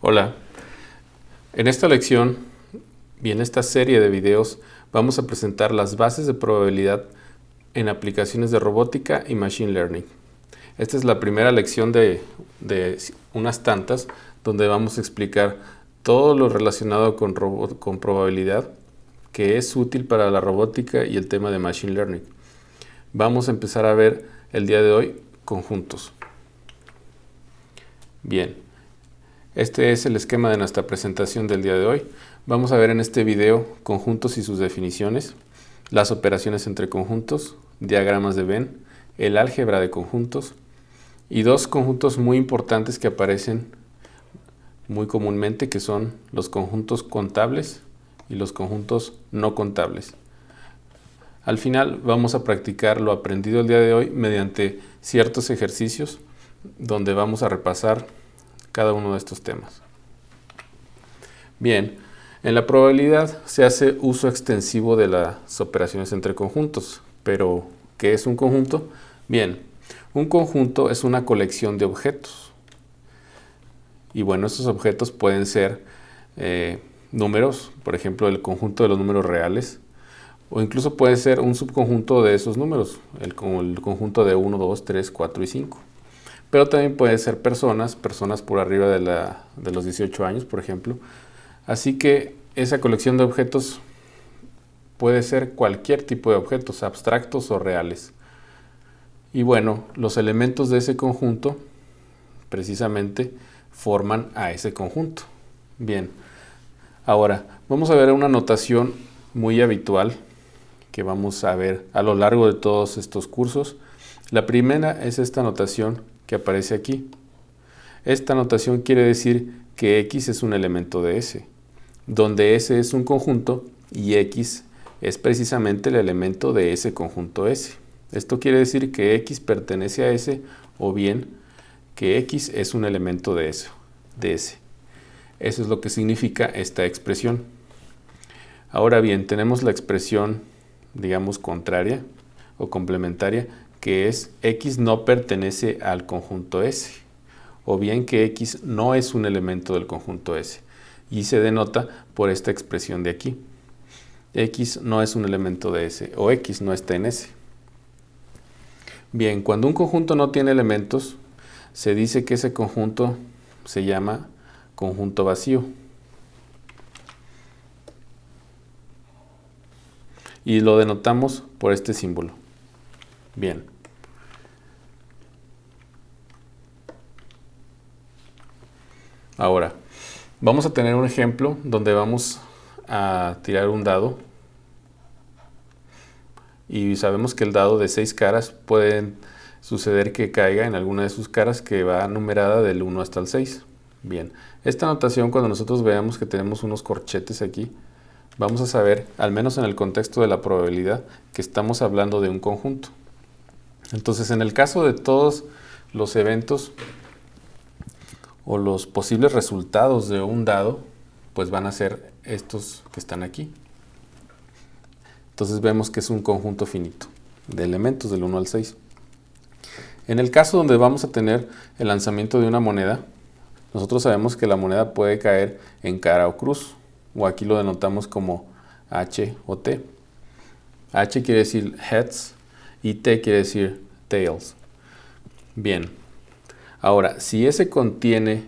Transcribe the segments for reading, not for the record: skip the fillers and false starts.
Hola, en esta lección y en esta serie de videos vamos a presentar las bases de probabilidad en aplicaciones de robótica y machine learning. Esta es la primera lección de unas tantas donde vamos a explicar todo lo relacionado con probabilidad que es útil para la robótica y el tema de machine learning. Vamos a empezar a ver el día de hoy conjuntos. Bien. Este es el esquema de nuestra presentación del día de hoy. Vamos a ver en este video conjuntos y sus definiciones, las operaciones entre conjuntos, diagramas de Venn, el álgebra de conjuntos y dos conjuntos muy importantes que aparecen muy comúnmente, que son los conjuntos contables y los conjuntos no contables. Al final vamos a practicar lo aprendido el día de hoy mediante ciertos ejercicios donde vamos a repasar cada uno de estos temas. Bien, en la probabilidad se hace uso extensivo de las operaciones entre conjuntos, pero ¿qué es un conjunto? Bien, un conjunto es una colección de objetos. Y bueno, estos objetos pueden ser números, por ejemplo, el conjunto de los números reales, o incluso puede ser un subconjunto de esos números, el conjunto de 1, 2, 3, 4 y 5. Pero también puede ser personas por arriba de los 18 años, por ejemplo. Así que esa colección de objetos puede ser cualquier tipo de objetos, abstractos o reales. Y bueno, los elementos de ese conjunto precisamente forman a ese conjunto. Bien, ahora vamos a ver una notación muy habitual que vamos a ver a lo largo de todos estos cursos. La primera es esta notación que aparece aquí. Esta notación quiere decir que X es un elemento de S, donde S es un conjunto y X es precisamente el elemento de ese conjunto S. Esto quiere decir que X pertenece a S o bien que X es un elemento de S. Eso es lo que significa esta expresión. Ahora bien, tenemos la expresión, digamos, contraria o complementaria, que es X no pertenece al conjunto S, o bien que X no es un elemento del conjunto S, y se denota por esta expresión de aquí. X no es un elemento de S, o X no está en S. Bien, cuando un conjunto no tiene elementos, se dice que ese conjunto se llama conjunto vacío. Y lo denotamos por este símbolo. Bien. Ahora, vamos a tener un ejemplo donde vamos a tirar un dado. Y sabemos que el dado de 6 caras puede suceder que caiga en alguna de sus caras que va numerada del 1 hasta el 6. Bien, esta notación, cuando nosotros veamos que tenemos unos corchetes aquí, vamos a saber, al menos en el contexto de la probabilidad, que estamos hablando de un conjunto. Entonces, en el caso de todos los eventos o los posibles resultados de un dado, pues van a ser estos que están aquí. Entonces vemos que es un conjunto finito de elementos del 1 al 6. En el caso donde vamos a tener el lanzamiento de una moneda, nosotros sabemos que la moneda puede caer en cara o cruz, o aquí lo denotamos como H o T. H quiere decir heads y T quiere decir tails. Bien, ahora, si S contiene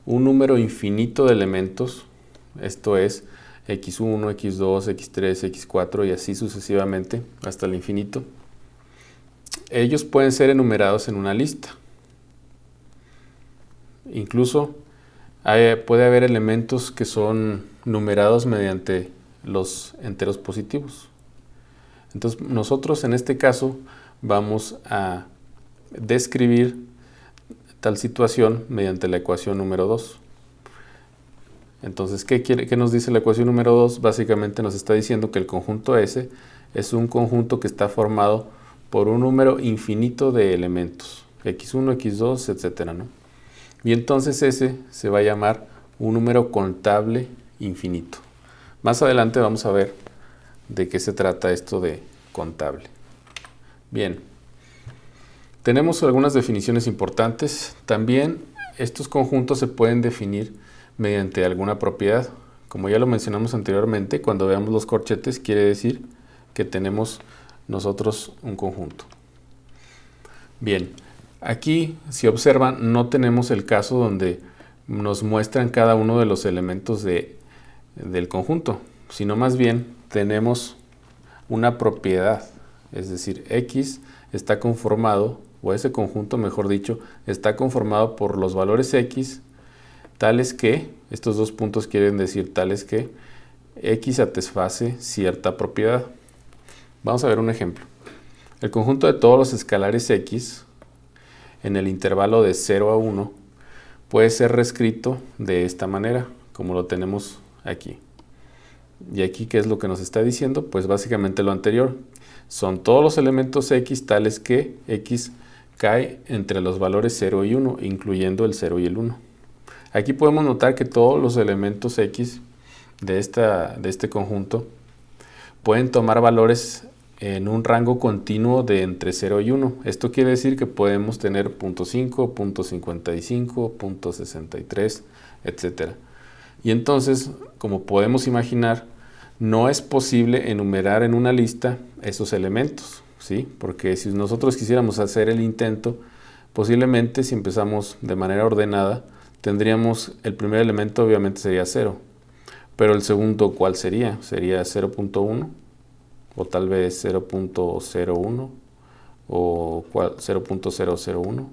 un número infinito de elementos, esto es x1, x2, x3, x4 y así sucesivamente hasta el infinito, ellos pueden ser enumerados en una lista. Incluso puede haber elementos que son numerados mediante los enteros positivos. Entonces nosotros en este caso vamos a describir tal situación mediante la ecuación número 2. Entonces, ¿qué nos dice la ecuación número 2? Básicamente nos está diciendo que el conjunto S es un conjunto que está formado por un número infinito de elementos, x1, x2, etcétera, ¿no? Y entonces S se va a llamar un número contable infinito. Más adelante vamos a ver de qué se trata esto de contable. Bien, tenemos algunas definiciones importantes. También estos conjuntos se pueden definir mediante alguna propiedad. Como ya lo mencionamos anteriormente, cuando veamos los corchetes quiere decir que tenemos nosotros un conjunto. Bien, aquí si observan no tenemos el caso donde nos muestran cada uno de los elementos del conjunto, sino más bien tenemos una propiedad, es decir, X está conformado, o ese conjunto mejor dicho, está conformado por los valores X tales que, estos dos puntos quieren decir tales que X satisface cierta propiedad. Vamos a ver un ejemplo. El conjunto de todos los escalares X en el intervalo de 0 a 1 puede ser reescrito de esta manera, como lo tenemos aquí. Y aquí, ¿qué es lo que nos está diciendo? Pues básicamente lo anterior. Son todos los elementos X tales que X cae entre los valores 0 y 1, incluyendo el 0 y el 1. Aquí podemos notar que todos los elementos X de este conjunto pueden tomar valores en un rango continuo de entre 0 y 1. Esto quiere decir que podemos tener 0.5, 0.55, 0.63, etc. Y entonces, como podemos imaginar, no es posible enumerar en una lista esos elementos, ¿sí? Porque si nosotros quisiéramos hacer el intento, posiblemente si empezamos de manera ordenada, tendríamos el primer elemento obviamente sería 0. Pero el segundo, ¿cuál sería? Sería 0.1 o tal vez 0.01 o 0.001.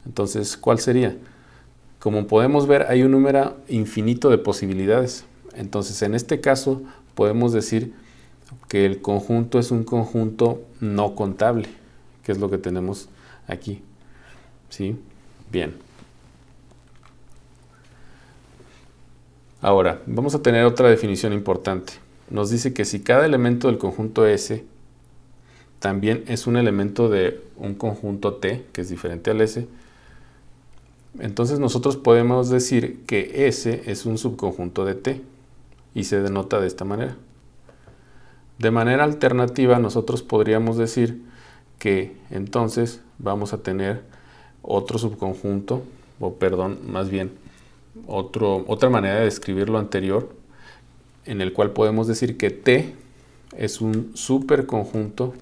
Entonces, ¿cuál sería? Como podemos ver, hay un número infinito de posibilidades. Entonces, en este caso, podemos decir que el conjunto es un conjunto no contable, que es lo que tenemos aquí. ¿Sí? Bien. Ahora, vamos a tener otra definición importante. Nos dice que si cada elemento del conjunto S también es un elemento de un conjunto T, que es diferente al S, entonces nosotros podemos decir que S es un subconjunto de T y se denota de esta manera. De manera alternativa, nosotros podríamos decir que entonces vamos a tener otro subconjunto, o perdón, más bien otra manera de describir lo anterior, en el cual podemos decir que T es un superconjunto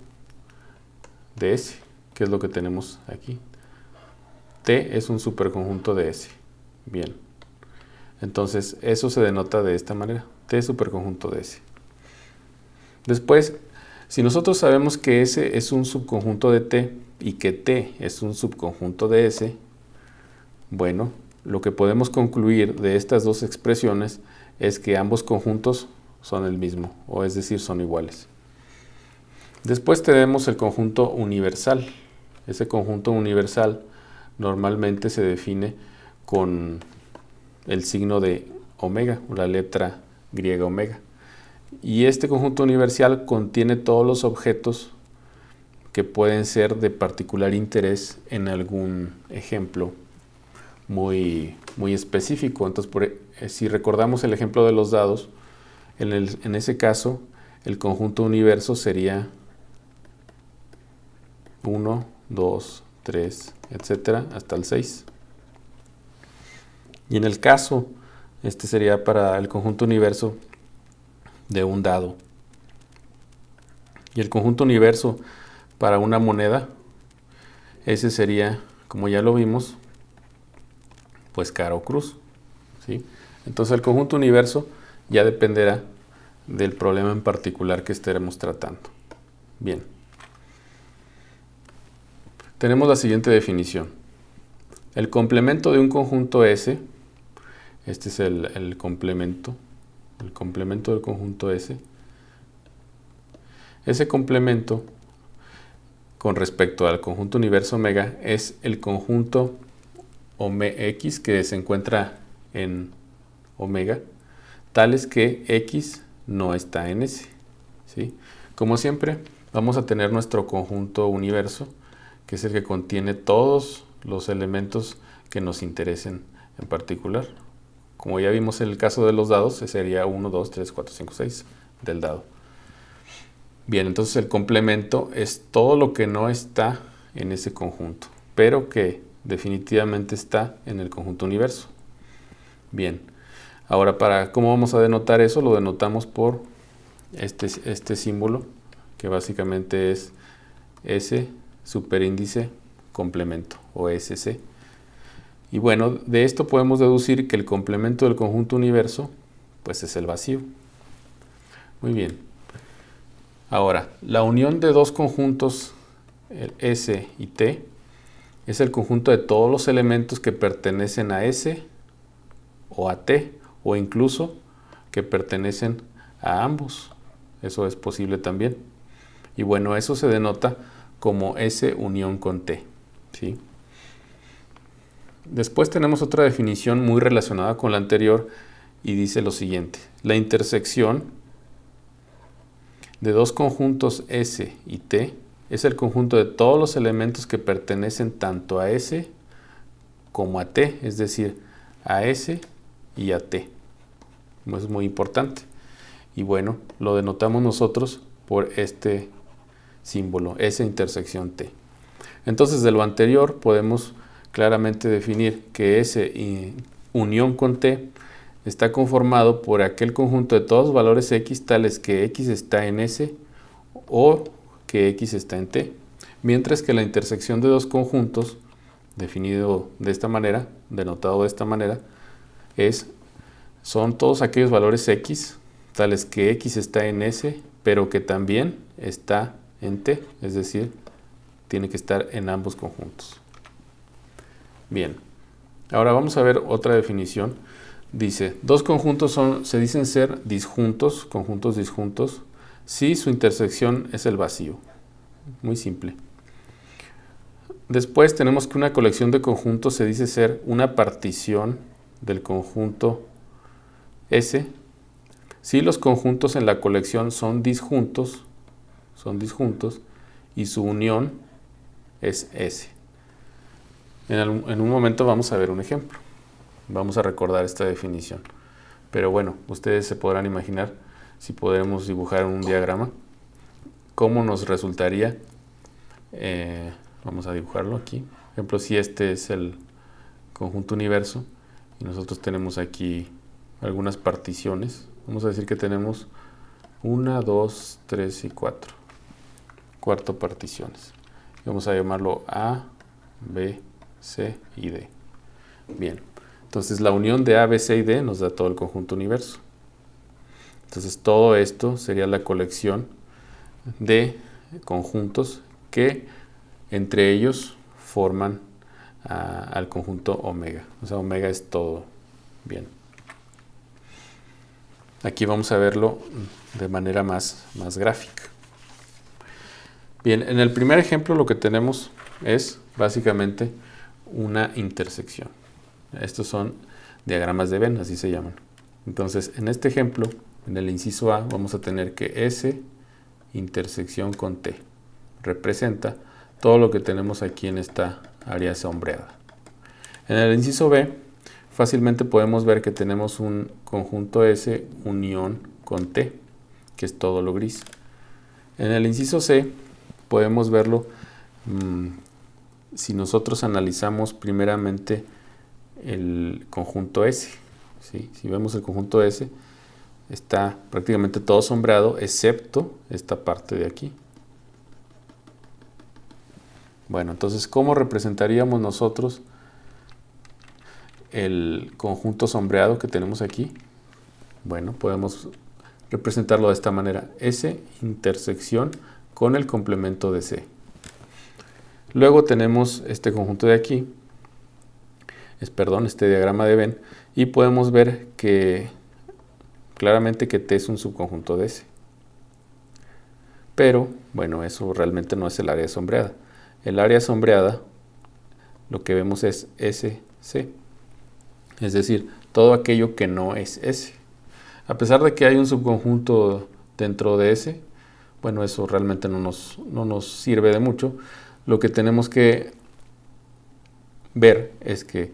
de S, que es lo que tenemos aquí. T es un superconjunto de S. Bien. Entonces, eso se denota de esta manera. T es superconjunto de S. Después, si nosotros sabemos que S es un subconjunto de T y que T es un subconjunto de S, bueno, lo que podemos concluir de estas dos expresiones es que ambos conjuntos son el mismo, o es decir, son iguales. Después tenemos el conjunto universal. Ese conjunto universal normalmente se define con el signo de omega, o la letra griega omega. Y este conjunto universal contiene todos los objetos que pueden ser de particular interés en algún ejemplo muy específico. Entonces, si recordamos el ejemplo de los dados, en ese caso, el conjunto universo sería 1, 2, 3, etcétera, hasta el 6. Y en el caso, este sería para el conjunto universo de un dado. Y el conjunto universo para una moneda, ese sería, como ya lo vimos, pues cara o cruz, ¿sí? Entonces el conjunto universo ya dependerá del problema en particular que estaremos tratando. Bien. Tenemos la siguiente definición. El complemento de un conjunto S, este es el complemento del conjunto S. Ese complemento con respecto al conjunto universo omega es el conjunto X que se encuentra en omega, tales que X no está en S, ¿sí? Como siempre, vamos a tener nuestro conjunto universo, que es el que contiene todos los elementos que nos interesen en particular. Como ya vimos en el caso de los dados, ese sería 1, 2, 3, 4, 5, 6 del dado. Bien, entonces el complemento es todo lo que no está en ese conjunto, pero que definitivamente está en el conjunto universo. Bien, ahora ¿cómo vamos a denotar eso? Lo denotamos por este símbolo, que básicamente es S superíndice complemento, o SC. Y bueno, de esto podemos deducir que el complemento del conjunto universo pues es el vacío. Muy bien. Ahora, la unión de dos conjuntos, el S y T, es el conjunto de todos los elementos que pertenecen a S o a T, o incluso que pertenecen a ambos. Eso es posible también. Y bueno, eso se denota como S unión con T, ¿sí? Después tenemos otra definición muy relacionada con la anterior y dice lo siguiente: la intersección de dos conjuntos S y T es el conjunto de todos los elementos que pertenecen tanto a S como a T, es decir, a S y a T. Es muy importante. Y bueno, lo denotamos nosotros por este símbolo, S intersección T. Entonces, de lo anterior podemos claramente definir que S unión con T está conformado por aquel conjunto de todos los valores X tales que X está en S o que X está en T, mientras que la intersección de dos conjuntos, definido de esta manera, denotado de esta manera, son todos aquellos valores X tales que X está en S, pero que también está en T, es decir, tiene que estar en ambos conjuntos. Bien, ahora vamos a ver otra definición. Dice, dos conjuntos se dicen ser disjuntos, conjuntos disjuntos, si su intersección es el vacío. Muy simple. Después tenemos que una colección de conjuntos se dice ser una partición del conjunto S, si los conjuntos en la colección son disjuntos y su unión es S. En un momento vamos a ver un ejemplo. Vamos a recordar esta definición. Pero bueno, ustedes se podrán imaginar, si podemos dibujar un diagrama, cómo nos resultaría. Vamos a dibujarlo aquí. Por ejemplo, si este es el conjunto universo y nosotros tenemos aquí algunas particiones. Vamos a decir que tenemos 1, 2, 3 y 4. Cuatro particiones. Vamos a llamarlo A, B, C y D. Bien, entonces la unión de A, B, C y D nos da todo el conjunto universo. Entonces todo esto sería la colección de conjuntos que entre ellos forman al conjunto omega. O sea, omega es todo. Bien. Aquí vamos a verlo de manera más gráfica. Bien, en el primer ejemplo lo que tenemos es básicamente una intersección. Estos son diagramas de Venn, así se llaman. Entonces, en este ejemplo, en el inciso A, vamos a tener que S intersección con T representa todo lo que tenemos aquí en esta área sombreada. En el inciso B, fácilmente podemos ver que tenemos un conjunto S unión con T, que es todo lo gris. En el inciso C, podemos verlo si nosotros analizamos primeramente el conjunto S. ¿Sí? Si vemos el conjunto S, está prácticamente todo sombreado, excepto esta parte de aquí. Bueno, entonces, ¿cómo representaríamos nosotros el conjunto sombreado que tenemos aquí? Bueno, podemos representarlo de esta manera: S intersección con el complemento de C. Luego tenemos este conjunto de aquí, este diagrama de Venn, y podemos ver que claramente que T es un subconjunto de S. Pero, bueno, eso realmente no es el área sombreada. El área sombreada, lo que vemos es SC, es decir, todo aquello que no es S. A pesar de que hay un subconjunto dentro de S, bueno, eso realmente no nos sirve de mucho. Lo que tenemos que ver es que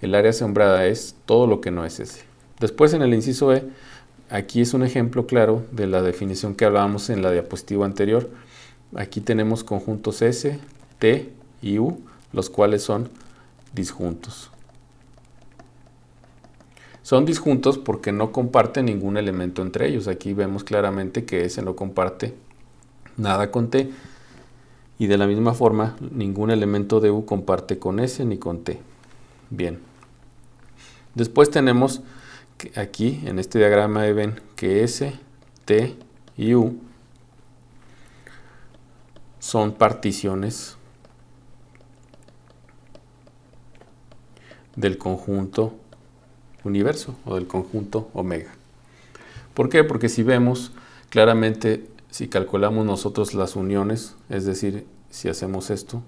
el área sombreada es todo lo que no es S. Después, en el inciso E, aquí es un ejemplo claro de la definición que hablábamos en la diapositiva anterior. Aquí tenemos conjuntos S, T y U, los cuales son disjuntos. Son disjuntos porque no comparten ningún elemento entre ellos. Aquí vemos claramente que S no comparte nada con T. Y de la misma forma, ningún elemento de U comparte con S ni con T. Bien. Después tenemos que aquí, en este diagrama de Venn, que S, T y U son particiones del conjunto universo o del conjunto omega. ¿Por qué? Porque si vemos claramente, si calculamos nosotros las uniones, es decir, si hacemos esto,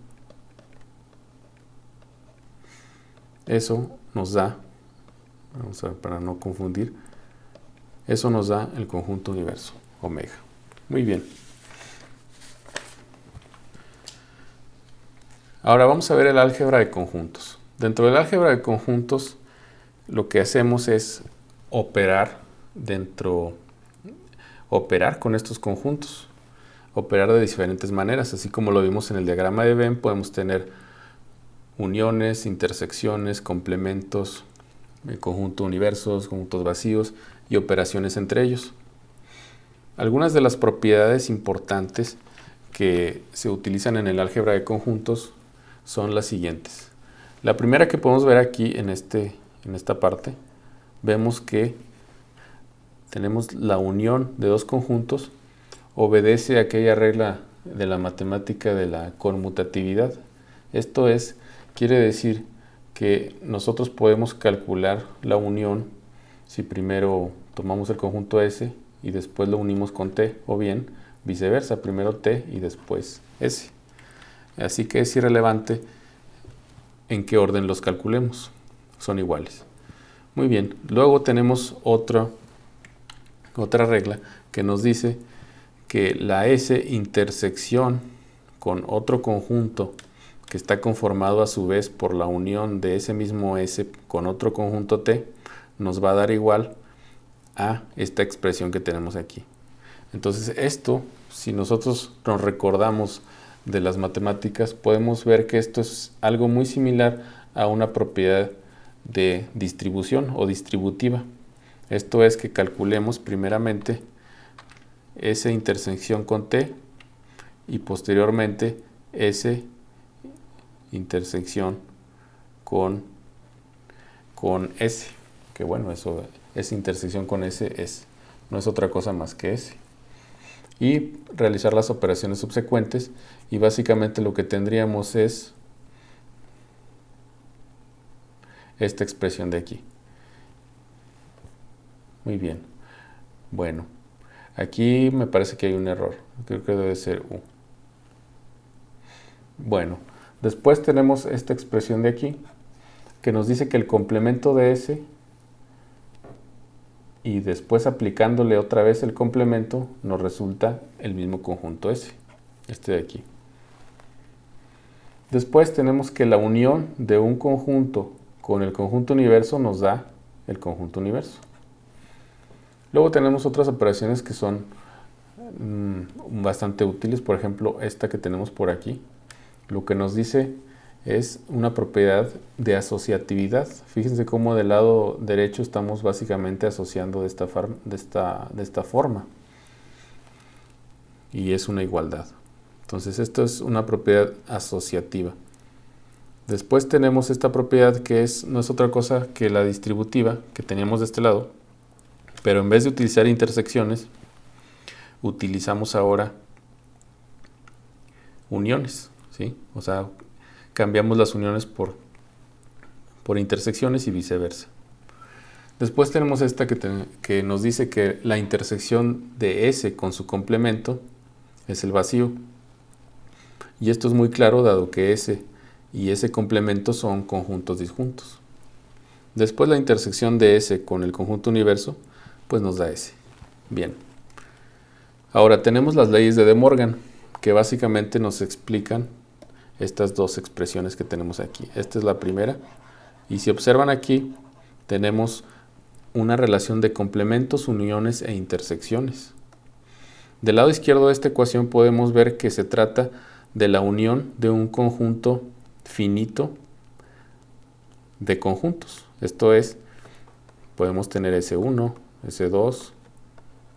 eso nos da, vamos a ver para no confundir, eso nos da el conjunto universo omega. Muy bien. Ahora vamos a ver el álgebra de conjuntos. Dentro del álgebra de conjuntos, lo que hacemos es operar con estos conjuntos, operar de diferentes maneras, así como lo vimos en el diagrama de Venn. Podemos tener uniones, intersecciones, complementos, conjunto universos, conjuntos vacíos y operaciones entre ellos. Algunas de las propiedades importantes que se utilizan en el álgebra de conjuntos son las siguientes. La primera que podemos ver aquí en esta parte, vemos que tenemos la unión de dos conjuntos, obedece a aquella regla de la matemática de la conmutatividad. Esto quiere decir que nosotros podemos calcular la unión si primero tomamos el conjunto S y después lo unimos con T, o bien viceversa, primero T y después S. Así que es irrelevante en qué orden los calculemos, son iguales. Muy bien, luego tenemos otra regla que nos dice que la S intersección con otro conjunto que está conformado a su vez por la unión de ese mismo S con otro conjunto T nos va a dar igual a esta expresión que tenemos aquí. Entonces esto, si nosotros nos recordamos de las matemáticas, podemos ver que esto es algo muy similar a una propiedad de distribución o distributiva. Esto es que calculemos primeramente S intersección con T y posteriormente S intersección con S, que bueno, eso es intersección con S, no es otra cosa más que S, y realizar las operaciones subsecuentes, y básicamente lo que tendríamos es esta expresión de aquí. Muy bien, bueno, aquí me parece que hay un error, creo que debe ser U. Bueno, después tenemos esta expresión de aquí que nos dice que el complemento de S, y después aplicándole otra vez el complemento, nos resulta el mismo conjunto S, este de aquí. Después tenemos que la unión de un conjunto con el conjunto universo nos da el conjunto universo. Luego tenemos otras operaciones que son bastante útiles, por ejemplo esta que tenemos por aquí. Lo que nos dice es una propiedad de asociatividad. Fíjense cómo del lado derecho estamos básicamente asociando de esta forma. Y es una igualdad. Entonces esto es una propiedad asociativa. Después tenemos esta propiedad que no es otra cosa que la distributiva que teníamos de este lado. Pero en vez de utilizar intersecciones, utilizamos ahora uniones, ¿sí? O sea, cambiamos las uniones por intersecciones y viceversa. Después tenemos esta que nos dice que la intersección de S con su complemento es el vacío. Y esto es muy claro dado que S y ese complemento son conjuntos disjuntos. Después la intersección de S con el conjunto universo pues nos da S. Bien. Ahora tenemos las leyes de De Morgan, que básicamente nos explican estas dos expresiones que tenemos aquí. Esta es la primera. Y si observan aquí, tenemos una relación de complementos, uniones e intersecciones. Del lado izquierdo de esta ecuación podemos ver que se trata de la unión de un conjunto finito de conjuntos. Esto es, podemos tener S1, S2,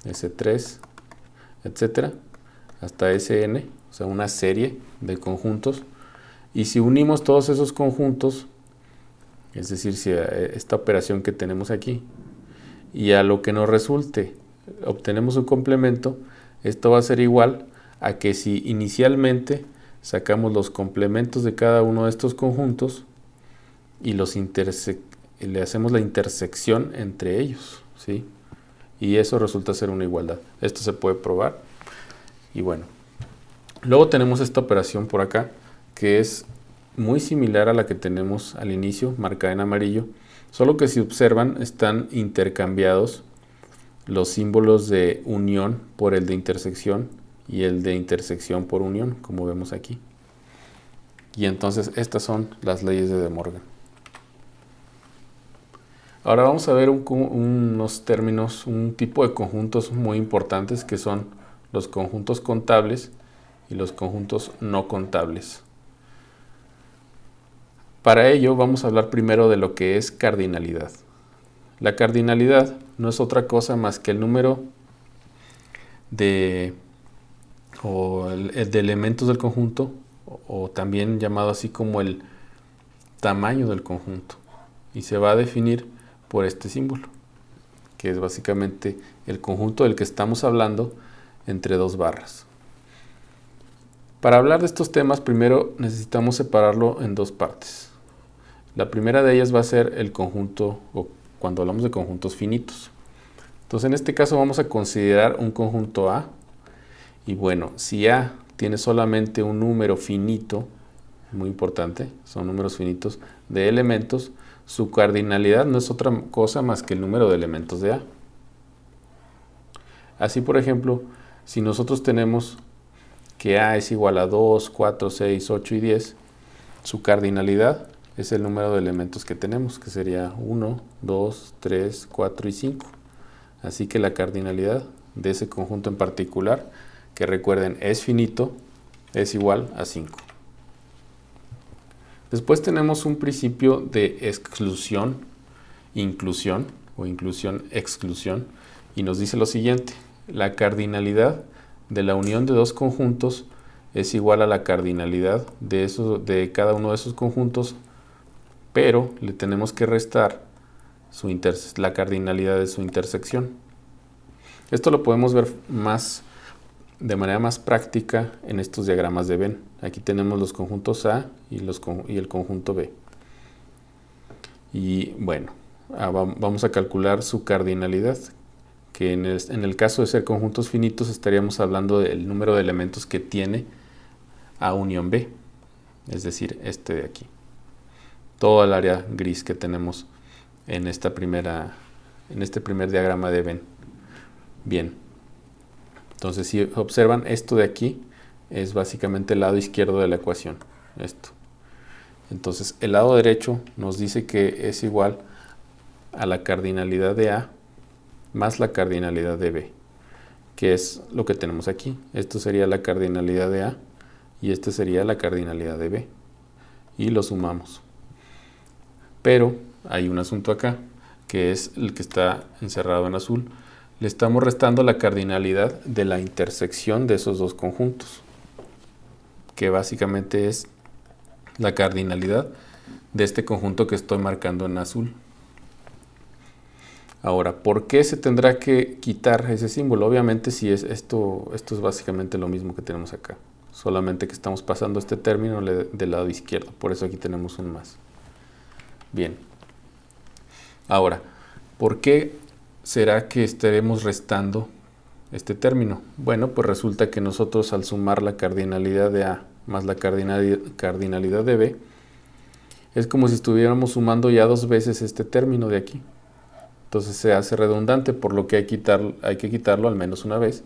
S3, etcétera, hasta Sn, o sea, una serie de conjuntos. Y si unimos todos esos conjuntos, es decir, si esta operación que tenemos aquí, y a lo que nos resulte obtenemos un complemento, esto va a ser igual a que si inicialmente sacamos los complementos de cada uno de estos conjuntos y le hacemos la intersección entre ellos, ¿sí? Y eso resulta ser una igualdad. Esto se puede probar. Y bueno, luego tenemos esta operación por acá, que es muy similar a la que tenemos al inicio, marcada en amarillo, solo que si observan están intercambiados los símbolos de unión por el de intersección y el de intersección por unión, como vemos aquí. Y entonces estas son las leyes de De Morgan. Ahora vamos a ver unos términos, un tipo de conjuntos muy importantes que son los conjuntos contables y los conjuntos no contables. Para ello vamos a hablar primero de lo que es cardinalidad. La cardinalidad no es otra cosa más que el número de elementos del conjunto, o también llamado así como el tamaño del conjunto, y se va a definir por este símbolo, que es básicamente el conjunto del que estamos hablando entre dos barras. Para hablar de estos temas, primero necesitamos separarlo en dos partes. La primera de ellas va a ser el conjunto, o cuando hablamos de conjuntos finitos. Entonces en este caso vamos a considerar un conjunto A, y bueno, si A tiene solamente un número finito, muy importante, son números finitos de elementos, su cardinalidad no es otra cosa más que el número de elementos de A. Así, por ejemplo, si nosotros tenemos que A es igual a 2, 4, 6, 8 y 10, su cardinalidad es el número de elementos que tenemos, que sería 1, 2, 3, 4 y 5. Así que la cardinalidad de ese conjunto en particular, que recuerden es finito, es igual a 5. Después tenemos un principio de exclusión, inclusión o inclusión-exclusión, y nos dice lo siguiente: la cardinalidad de la unión de dos conjuntos es igual a la cardinalidad de cada uno de esos conjuntos, pero le tenemos que restar la cardinalidad de su intersección. Esto lo podemos ver de manera más práctica en estos diagramas de Venn. Aquí tenemos los conjuntos A y el conjunto B. Y bueno, vamos a calcular su cardinalidad, que en el caso de ser conjuntos finitos estaríamos hablando del número de elementos que tiene A unión B, es decir, este de aquí. Todo el área gris que tenemos en este primer diagrama de Venn. Bien. Entonces, si observan, esto de aquí es básicamente el lado izquierdo de la ecuación. Esto. Entonces, el lado derecho nos dice que es igual a la cardinalidad de A más la cardinalidad de B, que es lo que tenemos aquí. Esto sería la cardinalidad de A y este sería la cardinalidad de B. Y lo sumamos. Pero hay un asunto acá, que es el que está encerrado en azul. Le estamos restando la cardinalidad de la intersección de esos dos conjuntos, que básicamente es la cardinalidad de este conjunto que estoy marcando en azul. Ahora, ¿por qué se tendrá que quitar ese símbolo? Obviamente, si esto es básicamente lo mismo que tenemos acá, solamente que estamos pasando este término del lado izquierdo, por eso aquí tenemos un más. Bien. Ahora, ¿por qué será que estaremos restando este término? Bueno, pues resulta que nosotros al sumar la cardinalidad de A más la cardinalidad de B, es como si estuviéramos sumando ya dos veces este término de aquí. Entonces se hace redundante, por lo que hay que quitarlo al menos una vez,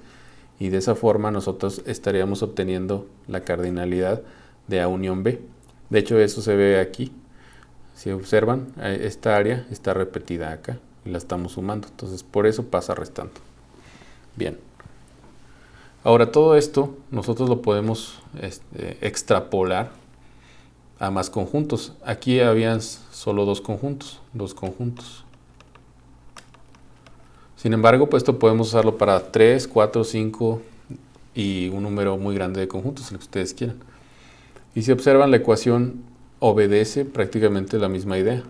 y de esa forma nosotros estaríamos obteniendo la cardinalidad de A unión B. De hecho, eso se ve aquí. Si observan, esta área está repetida acá y la estamos sumando, entonces por eso pasa restando. Bien. Ahora, todo esto nosotros lo podemos extrapolar a más conjuntos. Aquí habían solo dos conjuntos. Sin embargo, pues esto podemos usarlo para 3, 4, 5 y un número muy grande de conjuntos, el que ustedes quieran. Y si observan, la ecuación obedece prácticamente la misma idea.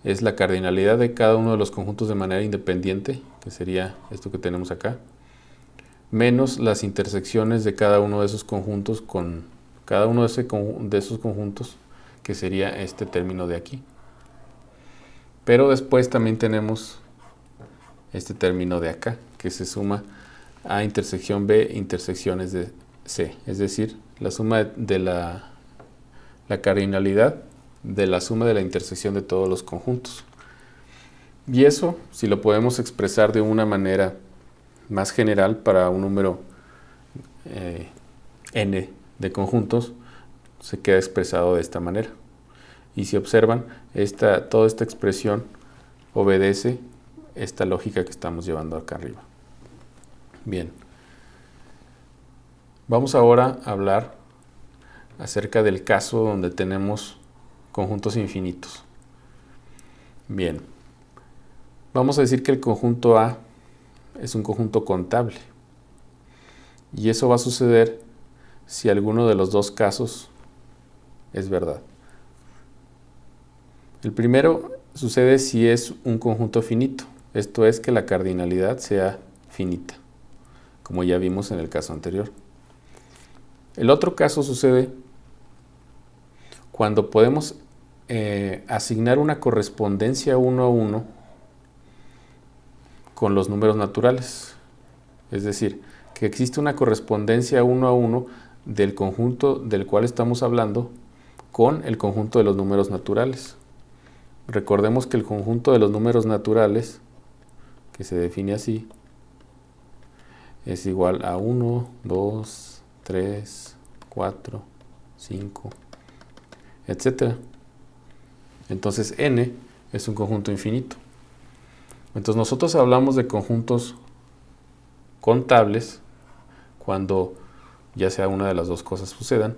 Es la cardinalidad de cada uno de los conjuntos de manera independiente, que sería esto que tenemos acá, menos las intersecciones de cada uno de esos conjuntos con cada uno de esos conjuntos, que sería este término de aquí. Pero después también tenemos este término de acá, que se suma a intersección B intersecciones de C, es decir, la suma de la cardinalidad de la suma de la intersección de todos los conjuntos. Y eso, si lo podemos expresar de una manera más general para un número n de conjuntos, se queda expresado de esta manera. Y si observan, toda esta expresión obedece esta lógica que estamos llevando acá arriba. Bien. Vamos ahora a hablar acerca del caso donde tenemos conjuntos infinitos. Bien. Vamos a decir que el conjunto A es un conjunto contable. Y eso va a suceder si alguno de los dos casos es verdad. El primero sucede si es un conjunto finito. Esto es que la cardinalidad sea finita, como ya vimos en el caso anterior. El otro caso sucede cuando podemos asignar una correspondencia 1 a 1 con los números naturales. Es decir, que existe una correspondencia 1 a 1 del conjunto del cual estamos hablando con el conjunto de los números naturales. Recordemos que el conjunto de los números naturales, que se define así, es igual a 1, 2, 3, 4, 5, etc. Entonces n es un conjunto infinito. Entonces nosotros hablamos de conjuntos contables cuando ya sea una de las dos cosas sucedan,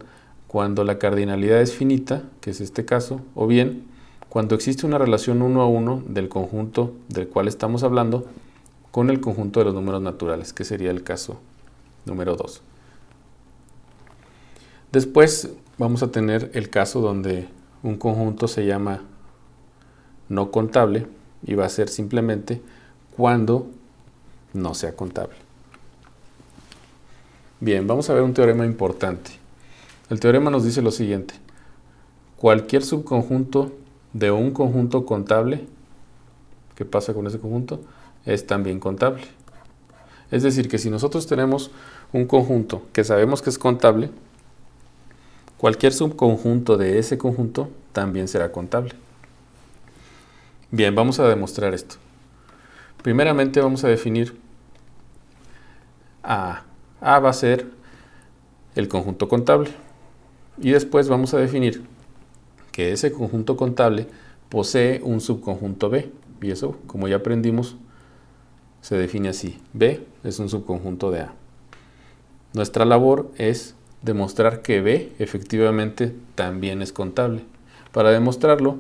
cuando la cardinalidad es finita, que es este caso, o bien cuando existe una relación 1 a 1 del conjunto del cual estamos hablando con el conjunto de los números naturales, que sería el caso número 2. Después vamos a tener el caso donde un conjunto se llama no contable y va a ser simplemente cuando no sea contable. Bien, vamos a ver un teorema importante. El teorema nos dice lo siguiente: cualquier subconjunto de un conjunto contable, ¿qué pasa con ese conjunto? Es también contable. Es decir, que si nosotros tenemos un conjunto que sabemos que es contable, cualquier subconjunto de ese conjunto también será contable. Bien, vamos a demostrar esto. Primeramente vamos a definir A. A va a ser el conjunto contable. Y después vamos a definir que ese conjunto contable posee un subconjunto B. Y eso, como ya aprendimos, se define así. B es un subconjunto de A. Nuestra labor es demostrar que B efectivamente también es contable. Para demostrarlo,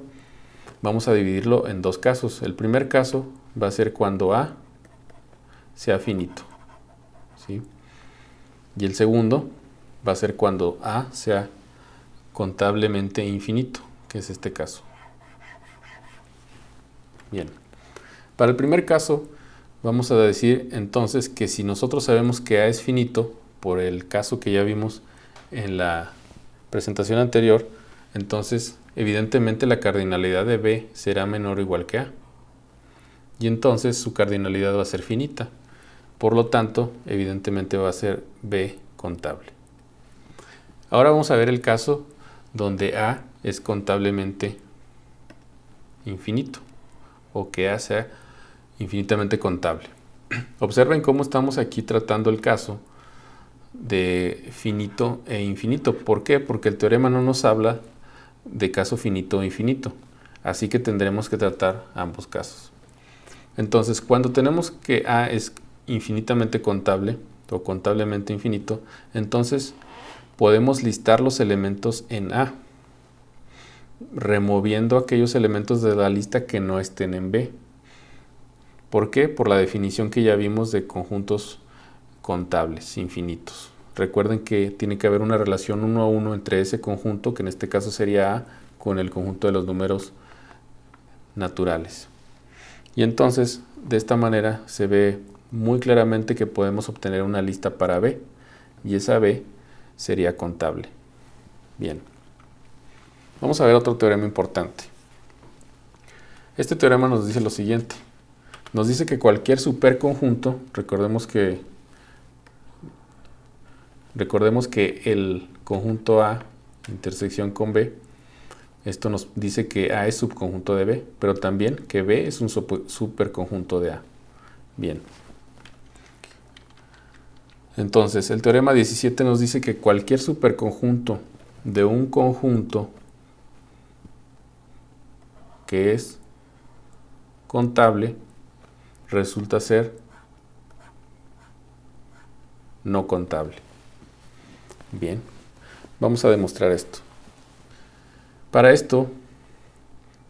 vamos a dividirlo en dos casos. El primer caso va a ser cuando A sea finito, ¿sí? Y el segundo va a ser cuando A sea contablemente infinito, que es este caso. Bien. Para el primer caso, vamos a decir entonces que si nosotros sabemos que A es finito, por el caso que ya vimos en la presentación anterior, entonces evidentemente la cardinalidad de B será menor o igual que A. Y entonces su cardinalidad va a ser finita. Por lo tanto, evidentemente va a ser B contable. Ahora vamos a ver el caso donde A es contablemente infinito, o que A sea infinitamente contable. Observen cómo estamos aquí tratando el caso de finito e infinito. ¿Por qué? Porque el teorema no nos habla de caso finito o infinito. Así que tendremos que tratar ambos casos. Entonces, cuando tenemos que A es infinitamente contable o contablemente infinito, entonces podemos listar los elementos en A, removiendo aquellos elementos de la lista que no estén en B. ¿Por qué? Por la definición que ya vimos de conjuntos contables infinitos. Recuerden que tiene que haber una relación 1 a 1 entre ese conjunto, que en este caso sería A, con el conjunto de los números naturales. Y entonces, de esta manera se ve muy claramente que podemos obtener una lista para B, y esa B sería contable. Bien. Vamos a ver otro teorema importante. Este teorema nos dice lo siguiente. Nos dice que cualquier superconjunto, recordemos que el conjunto A intersección con B, esto nos dice que A es subconjunto de B, pero también que B es un superconjunto de A. Bien. Entonces, el teorema 17 nos dice que cualquier superconjunto de un conjunto que es contable resulta ser no contable. Bien, vamos a demostrar esto. Para esto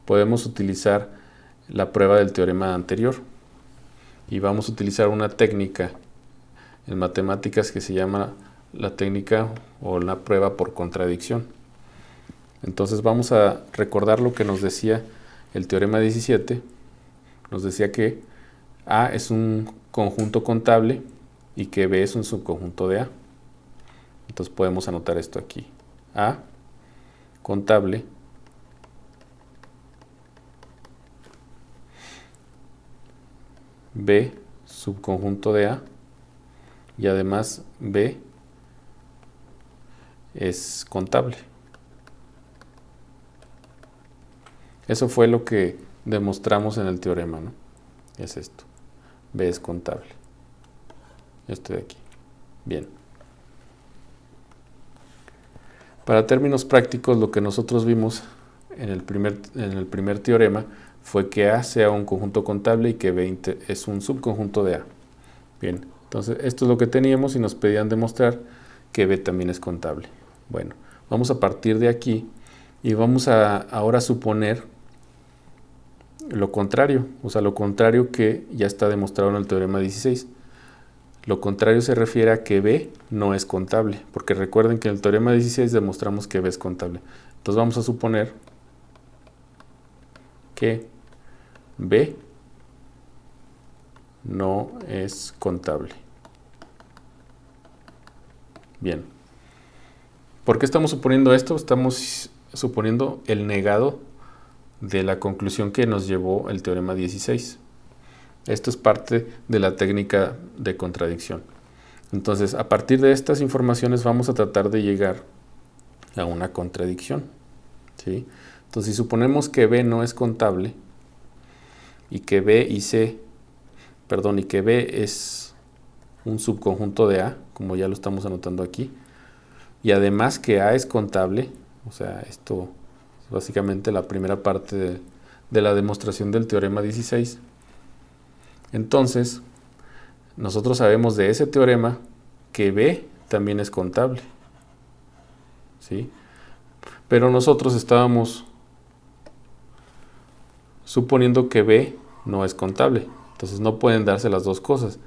podemos utilizar la prueba del teorema anterior y vamos a utilizar una técnica en matemáticas que se llama la técnica o la prueba por contradicción. Entonces vamos a recordar lo que nos decía el teorema 17. Nos decía que A es un conjunto contable y que B es un subconjunto de A. Entonces podemos anotar esto aquí. A contable B subconjunto de A y además B es contable. Eso fue lo que demostramos en el teorema, ¿no? Es esto. B es contable. Esto de aquí. Bien. Para términos prácticos, lo que nosotros vimos en el primer teorema fue que A sea un conjunto contable y que B es un subconjunto de A. Bien, entonces esto es lo que teníamos y nos pedían demostrar que B también es contable. Bueno, vamos a partir de aquí y vamos a ahora suponer lo contrario, o sea, lo contrario que ya está demostrado en el teorema 16. Lo contrario se refiere a que B no es contable, porque recuerden que en el teorema 16 demostramos que B es contable. Entonces vamos a suponer que B no es contable. Bien. ¿Por qué estamos suponiendo esto? Estamos suponiendo el negado de la conclusión que nos llevó el teorema 16. Esto es parte de la técnica de contradicción. Entonces, a partir de estas informaciones vamos a tratar de llegar a una contradicción, ¿sí? Entonces, si suponemos que B no es contable y que B es un subconjunto de A, como ya lo estamos anotando aquí, y además que A es contable, o sea, esto es básicamente la primera parte de la demostración del teorema 16. Entonces, nosotros sabemos de ese teorema que B también es contable, ¿sí? Pero nosotros estábamos suponiendo que B no es contable. Entonces no pueden darse las dos cosas.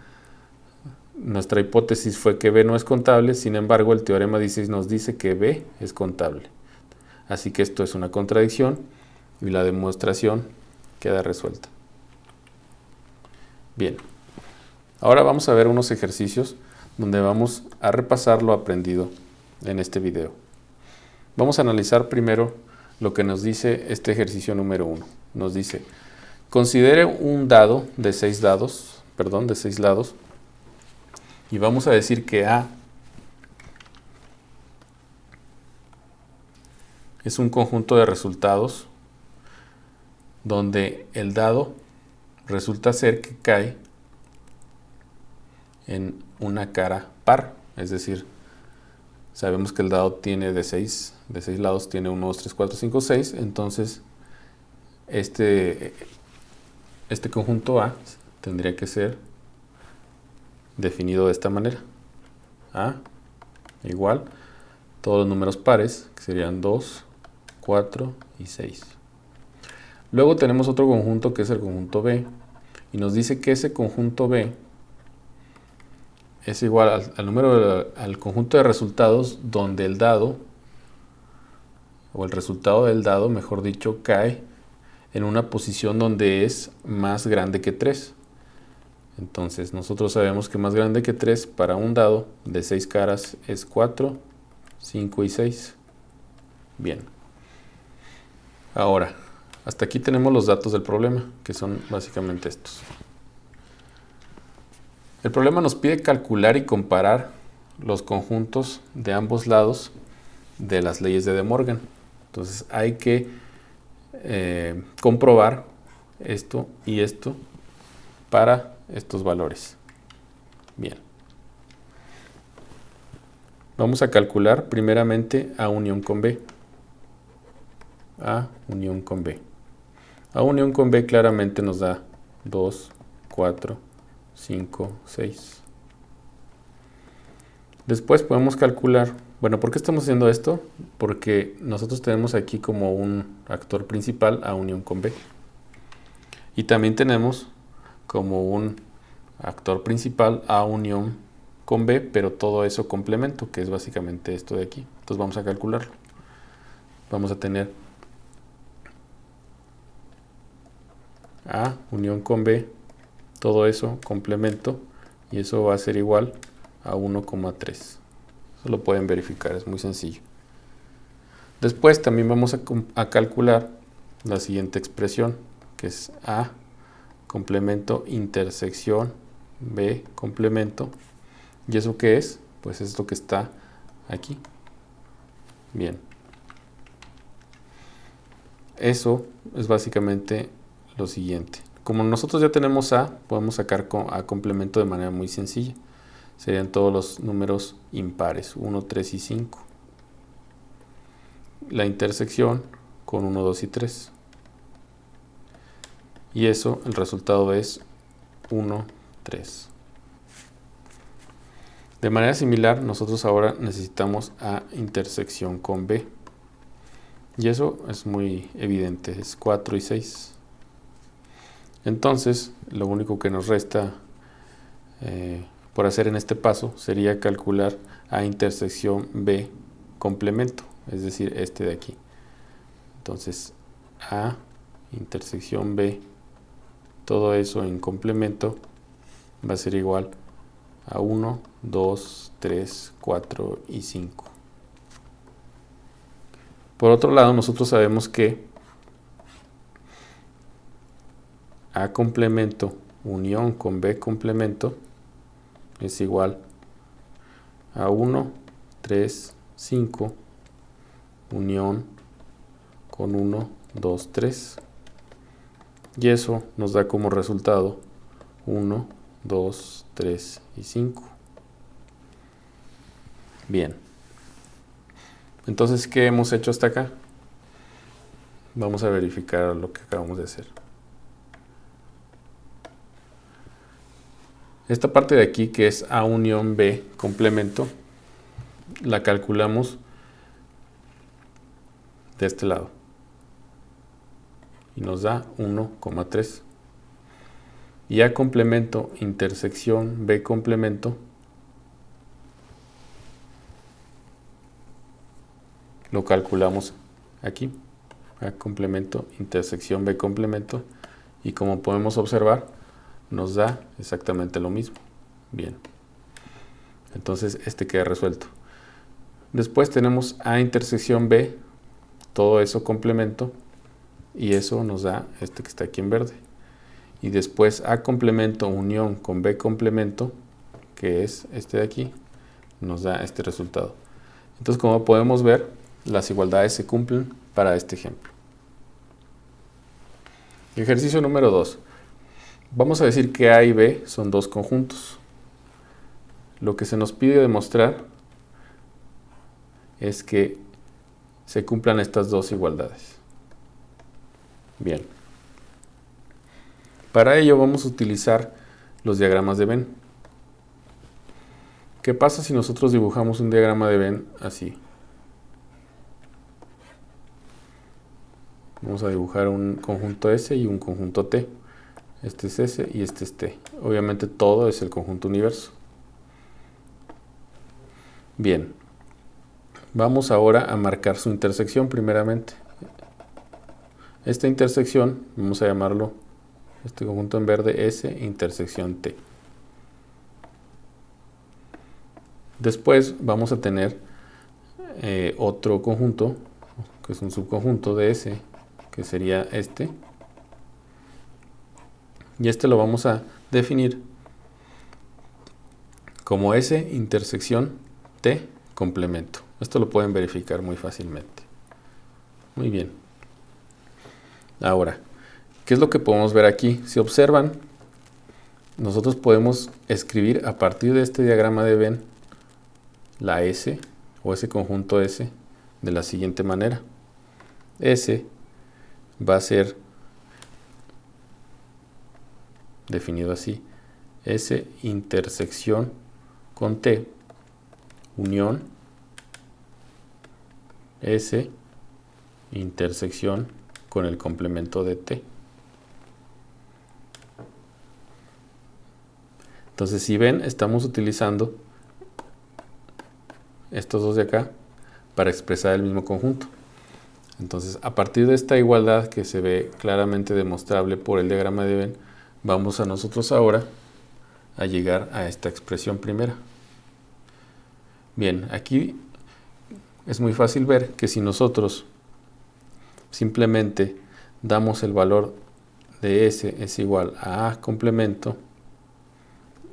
Nuestra hipótesis fue que B no es contable, sin embargo el teorema 16 nos dice que B es contable. Así que esto es una contradicción y la demostración queda resuelta. Bien, ahora vamos a ver unos ejercicios donde vamos a repasar lo aprendido en este video. Vamos a analizar primero lo que nos dice este ejercicio número 1. Nos dice, considere un dado de 6 lados, y vamos a decir que A es un conjunto de resultados donde el dado resulta ser que cae en una cara par, es decir, sabemos que el dado tiene de 6 lados, tiene 1, 2, 3, 4, 5, 6, entonces este conjunto A tendría que ser definido de esta manera. A igual todos los números pares, que serían 2, 4 y 6. Luego tenemos otro conjunto que es el conjunto B, y nos dice que ese conjunto B es igual al conjunto de resultados donde el dado, o el resultado del dado, mejor dicho, cae en una posición donde es más grande que 3. Entonces nosotros sabemos que más grande que 3 para un dado de 6 caras es 4, 5 y 6. Bien. Ahora, hasta aquí tenemos los datos del problema, que son básicamente estos. El problema nos pide calcular y comparar los conjuntos de ambos lados de las leyes de De Morgan. Entonces hay que comprobar esto y esto para estos valores. Bien. Vamos a calcular primeramente A unión con B. A unión con B. A unión con B claramente nos da 2, 4, 5, 6. Después podemos calcular, bueno, ¿por qué estamos haciendo esto? Porque nosotros tenemos aquí como un actor principal A unión con B. Y también tenemos como un actor principal A unión con B, pero todo eso complemento, que es básicamente esto de aquí. Entonces vamos a calcularlo. Vamos a tener A unión con B, todo eso complemento, y eso va a ser igual a 1,3. Eso lo pueden verificar, es muy sencillo. Después también vamos a calcular la siguiente expresión, que es A complemento intersección B complemento. ¿Y eso qué es? Pues es lo que está aquí. Bien. Eso es básicamente lo siguiente. Como nosotros ya tenemos A, podemos sacar A complemento de manera muy sencilla. Serían todos los números impares, 1, 3 y 5. La intersección con 1, 2 y 3. Y eso, el resultado es 1, 3. De manera similar, nosotros ahora necesitamos A intersección con B. Y eso es muy evidente, es 4 y 6. Entonces, lo único que nos resta por hacer en este paso sería calcular A intersección B complemento, es decir, este de aquí. Entonces, A intersección B, todo eso en complemento va a ser igual a 1, 2, 3, 4 y 5. Por otro lado, nosotros sabemos que A complemento unión con B complemento es igual a 1, 3, 5 unión con 1, 2, 3. Y eso nos da como resultado 1, 2, 3 y 5. Bien. Entonces, ¿qué hemos hecho hasta acá? Vamos a verificar lo que acabamos de hacer. Esta parte de aquí, que es A unión B complemento, la calculamos de este lado. Y nos da 1,3. Y A complemento intersección B complemento lo calculamos aquí. A complemento intersección B complemento, y como podemos observar nos da exactamente lo mismo. Bien, entonces este queda resuelto. Después tenemos A intersección B, todo eso complemento, y eso nos da este que está aquí en verde. Y después A complemento unión con B complemento, que es este de aquí, nos da este resultado. Entonces, como podemos ver, las igualdades se cumplen para este ejemplo. Ejercicio número 2. Vamos a decir que A y B son dos conjuntos. Lo que se nos pide demostrar es que se cumplan estas dos igualdades. Bien. Para ello vamos a utilizar los diagramas de Venn. ¿Qué pasa si nosotros dibujamos un diagrama de Venn así? Vamos a dibujar un conjunto S y un conjunto T. este es S y este es T. Obviamente todo es el conjunto universo. Bien, vamos ahora a marcar su intersección primeramente. Esta intersección, vamos a llamarlo, este conjunto en verde, S intersección T. Después vamos a tener otro conjunto, que es un subconjunto de S, que sería este. Y este lo vamos a definir como S intersección T complemento. Esto lo pueden verificar muy fácilmente. Muy bien. Ahora, ¿qué es lo que podemos ver aquí? Si observan, nosotros podemos escribir a partir de este diagrama de Venn la S o ese conjunto S de la siguiente manera. S va a ser definido así: S intersección con T unión S intersección con el complemento de T. Entonces, si ven, estamos utilizando estos dos de acá para expresar el mismo conjunto. Entonces, a partir de esta igualdad que se ve claramente demostrable por el diagrama de Venn, vamos a nosotros ahora a llegar a esta expresión primera. Bien, aquí es muy fácil ver que si nosotros simplemente damos el valor de S es igual a A complemento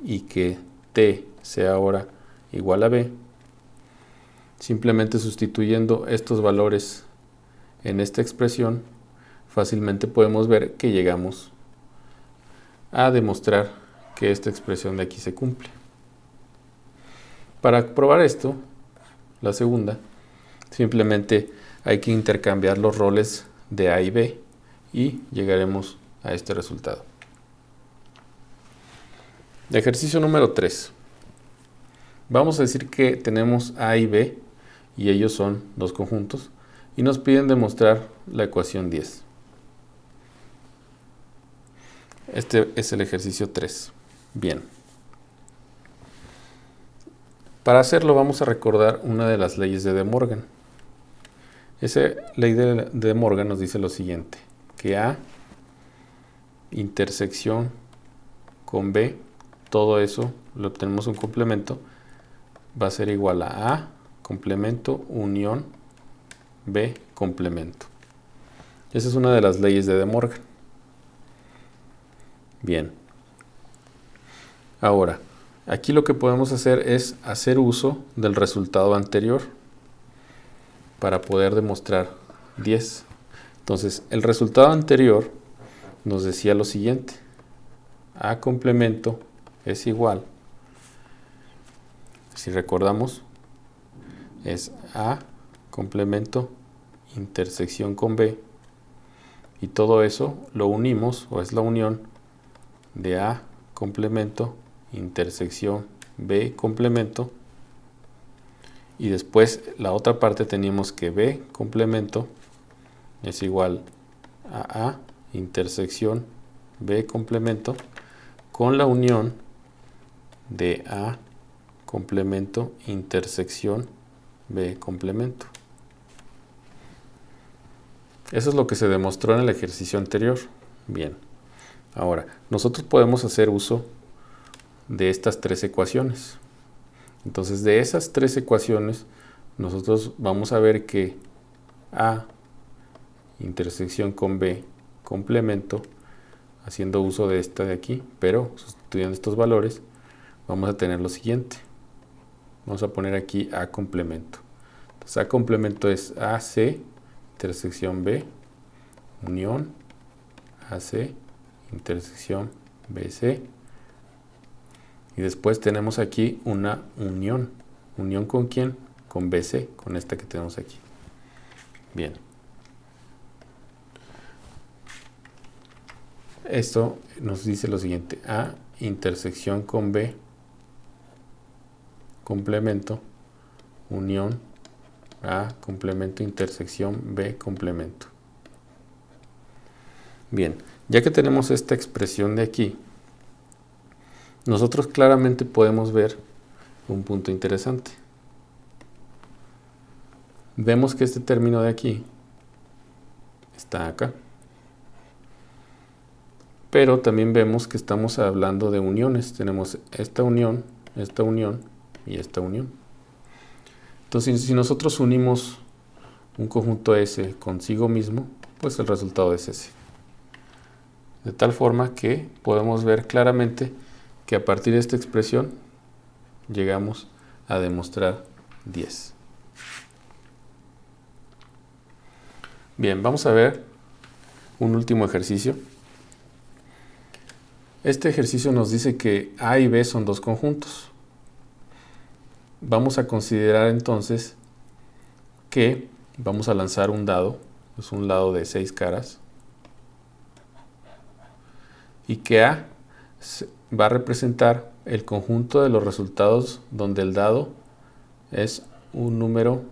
y que T sea ahora igual a B, simplemente sustituyendo estos valores en esta expresión, fácilmente podemos ver que llegamos a demostrar que esta expresión de aquí se cumple. Para probar esto, la segunda, simplemente hay que intercambiar los roles de A y B y llegaremos a este resultado. Ejercicio número 3. Vamos a decir que tenemos A y B y ellos son dos conjuntos y nos piden demostrar la ecuación 10. Este es el ejercicio 3. Bien. Para hacerlo vamos a recordar una de las leyes de De Morgan. Esa ley de De Morgan nos dice lo siguiente, que A intersección con B, todo eso lo obtenemos un complemento, va a ser igual a A complemento unión B complemento. Esa es una de las leyes de De Morgan. Bien. Ahora, aquí lo que podemos hacer es hacer uso del resultado anterior para poder demostrar 10. Entonces, el resultado anterior nos decía lo siguiente: A complemento es igual, si recordamos, es A complemento intersección con B, y todo eso lo unimos, o es la unión de A complemento intersección B complemento, y después la otra parte teníamos que B complemento es igual a A intersección B complemento con la unión de A complemento intersección B complemento. Eso es lo que se demostró en el ejercicio anterior. Bien, ahora nosotros podemos hacer uso de estas tres ecuaciones. Entonces, de esas tres ecuaciones nosotros vamos a ver que A intersección con B complemento, haciendo uso de esta de aquí, pero sustituyendo estos valores, vamos a tener lo siguiente. Vamos a poner aquí A complemento. Entonces, A complemento es AC intersección B unión AC intersección BC, y después tenemos aquí una unión. ¿Unión con quién? Con BC, con esta que tenemos aquí. Bien. Esto nos dice lo siguiente: A intersección con B complemento unión A complemento intersección B complemento. Bien, Ya que tenemos esta expresión de aquí, nosotros claramente podemos ver un punto interesante. Vemos que este término de aquí está acá. Pero también vemos que estamos hablando de uniones. Tenemos esta unión y esta unión. Entonces, si nosotros unimos un conjunto S consigo mismo, pues el resultado es ese. De tal forma que podemos ver claramente que a partir de esta expresión llegamos a demostrar 10. Bien, vamos a ver un último ejercicio. Este ejercicio nos dice que A y B son dos conjuntos. Vamos a considerar entonces que vamos a lanzar un dado, es un dado de 6 caras, y que A va a representar el conjunto de los resultados donde el dado es un número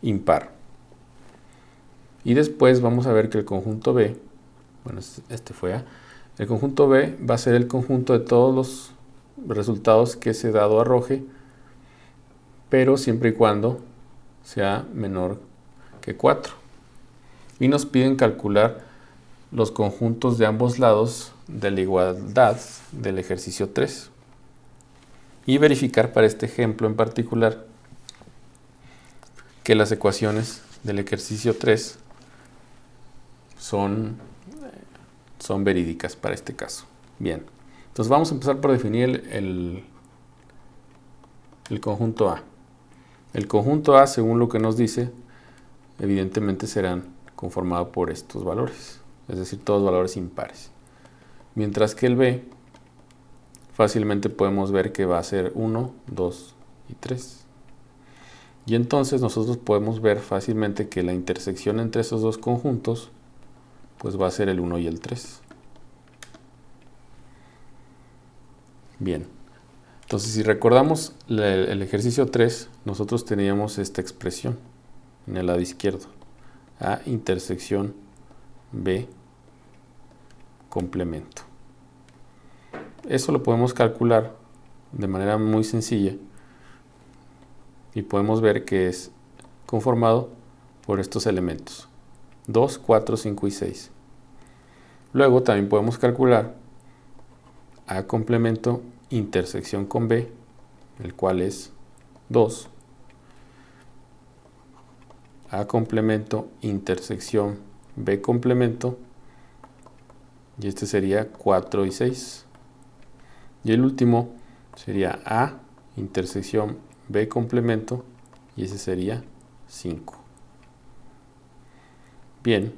impar. Y después vamos a ver que el conjunto B, bueno, este fue A, el conjunto B va a ser el conjunto de todos los resultados que ese dado arroje, pero siempre y cuando sea menor que 4. Y nos piden calcular los conjuntos de ambos lados de la igualdad del ejercicio 3. Y verificar para este ejemplo en particular que las ecuaciones del ejercicio 3 son verídicas para este caso. Bien, entonces vamos a empezar por definir el conjunto A. El conjunto A, según lo que nos dice, evidentemente serán conformados por estos valores, es decir, todos valores impares. Mientras que el B, fácilmente podemos ver que va a ser 1, 2 y 3. Y entonces nosotros podemos ver fácilmente que la intersección entre esos dos conjuntos pues va a ser el 1 y el 3. Bien, entonces si recordamos el ejercicio 3, nosotros teníamos esta expresión en el lado izquierdo. A intersección B complemento. Eso lo podemos calcular de manera muy sencilla y podemos ver que es conformado por estos elementos 2, 4, 5 y 6. Luego también podemos calcular A complemento intersección con B, el cual es 2. A complemento intersección B complemento, y este sería 4 y 6. Y el último sería A intersección B complemento, y ese sería 5. Bien,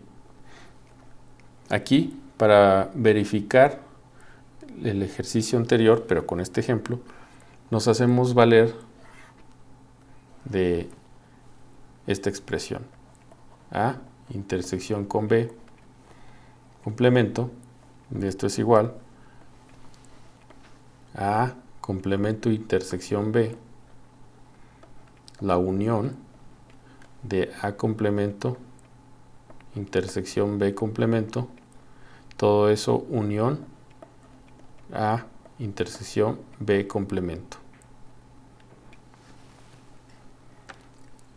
aquí para verificar el ejercicio anterior, pero con este ejemplo, nos hacemos valer de esta expresión. A intersección con B complemento, de esto es igual a A complemento intersección B, la unión de A complemento intersección B complemento, todo eso unión A intersección B complemento.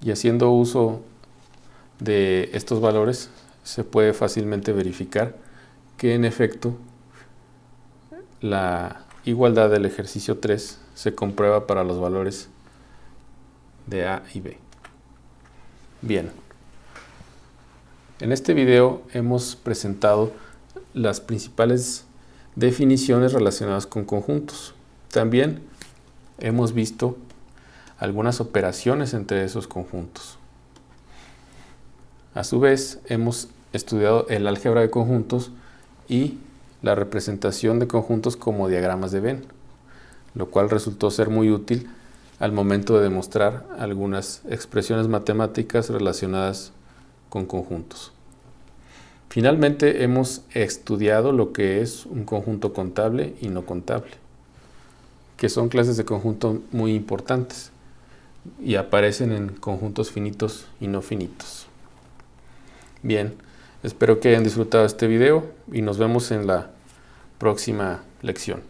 Y haciendo uso de estos valores se puede fácilmente verificar que en efecto la igualdad del ejercicio 3 se comprueba para los valores de A y B. Bien, en este video hemos presentado las principales definiciones relacionadas con conjuntos. También hemos visto algunas operaciones entre esos conjuntos. A su vez, hemos estudiado el álgebra de conjuntos y la representación de conjuntos como diagramas de Venn, lo cual resultó ser muy útil al momento de demostrar algunas expresiones matemáticas relacionadas con conjuntos. Finalmente, hemos estudiado lo que es un conjunto contable y no contable, que son clases de conjunto muy importantes y aparecen en conjuntos finitos y no finitos. Bien, Espero que hayan disfrutado este video y nos vemos en la próxima lección.